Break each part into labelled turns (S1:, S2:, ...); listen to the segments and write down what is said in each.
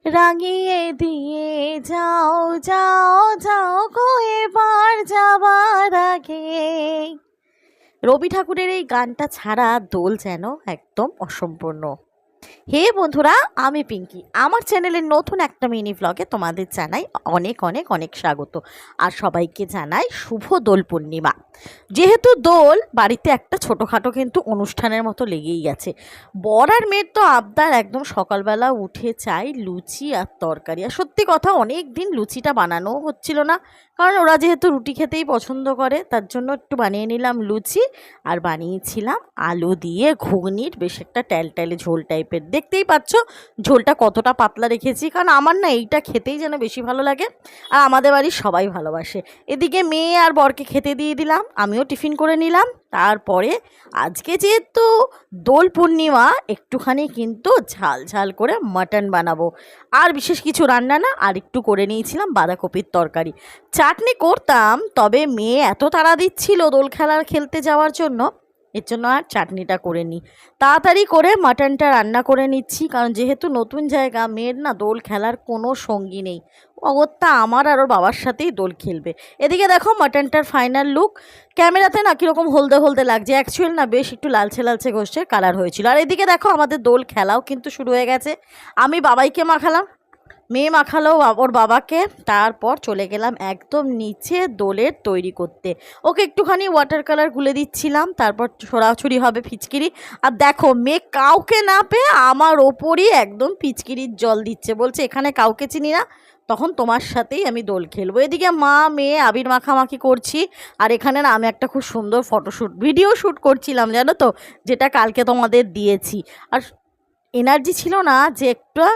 S1: রাঙিয়ে দিয়ে যাও যাও যাও গো এবার যাবার আগে। রবি ঠাকুরের এই গানটা ছাড়া দোল যেন একদম অসম্পূর্ণ। হে বন্ধুরা, আমি পিঙ্কি। আমার চ্যানেলের নতুন একটা মিনি ব্লগে তোমাদের জানাই অনেক অনেক অনেক স্বাগত। আর সবাইকে জানাই শুভ দোল পূর্ণিমা। যেহেতু দোল, বাড়িতে একটা ছোটোখাটো কিন্তু অনুষ্ঠানের মতো লেগেই গেছে। বর আর মেয়ের তো আবদার একদম সকালবেলা উঠে চাই লুচি আর তরকারি। আর সত্যি কথা, অনেক দিন লুচিটা বানানোও হচ্ছিল না, কারণ ওরা যেহেতু রুটি খেতেই পছন্দ করে, তার জন্য একটু বানিয়ে নিলাম লুচি। আর বানিয়েছিলাম আলু দিয়ে ঘুগনির বেশ একটা ট্যালট্যালে ঝোল টাইপের। দেখতেই পাচ্ছ ঝোলটা কতটা পাতলা রেখেছি, কারণ আমার না এইটা খেতেই যেন বেশি ভালো লাগে, আর আমাদের বাড়ির সবাই ভালোবাসে। এদিকে মেয়ে আর বরকে খেতে দিয়ে দিলাম, আমিও টিফিন করে নিলাম। তারপরে আজকে যেহেতু দোল পূর্ণিমা, একটুখানি কিন্তু ঝাল ঝাল করে মাটন বানাবো। আর বিশেষ কিছু রান্না না, আর একটু করে নিয়েছিলাম বাঁধাকপির তরকারি। চাটনি করতাম, তবে মেয়ে এত তাড়া দিচ্ছিল দোল খেলতে যাওয়ার জন্য, এর জন্য আর চাটনিটা করে নিই। তাড়াতাড়ি করে মাটনটা রান্না করে নিচ্ছি, কারণ যেহেতু নতুন জায়গা, মেয়ের না দোল খেলার কোনো সঙ্গী নেই। অগত্যা আমার আর ওর বাবার সাথেই দোল খেলবে। এদিকে দেখো মাটনটার ফাইনাল লুক। ক্যামেরাতে না কীরকম হলদে হলদে লাগছে, অ্যাকচুয়াল না বেশ একটু লালচে লালচে ঘষে কালার হয়েছিল। আর এদিকে দেখো আমাদের দোল খেলাও কিন্তু শুরু হয়ে গেছে। আমি বাবাইকে মাখালাম, মেয়ে মাখালো ওর বাবাকে। তারপর চলে গেলাম একদম নিচে দোলের তৈরি করতে। ওকে একটুখানি ওয়াটার কালার গুলে দিচ্ছিলাম, তারপর ছড়াছড়ি হবে ফিচকিরি। আর দেখো মেয়ে কাউকে না পেয়ে আমার ওপরই একদম ফিচকিরির জল দিচ্ছে, বলছে এখানে কাউকে চিনি না, তখন তোমার সাথেই আমি দোল খেলবো। এদিকে মা মেয়ে আবির মাখামাখি করছি। আর এখানে না আমি একটা খুব সুন্দর ভিডিও শ্যুট করছিলাম, জানো তো, যেটা কালকে তোমাদের দিয়েছি। আর এনার্জি ছিল না যে একটা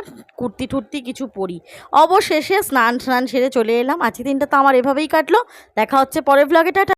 S1: কুর্তি টুর্তি কিছু পরি। অবশেষে স্নান সেরে চলে এলাম। আজকে দিনটা তো আমার এভাবেই কাটলো। দেখা হচ্ছে পরের ব্লগে, টাটা।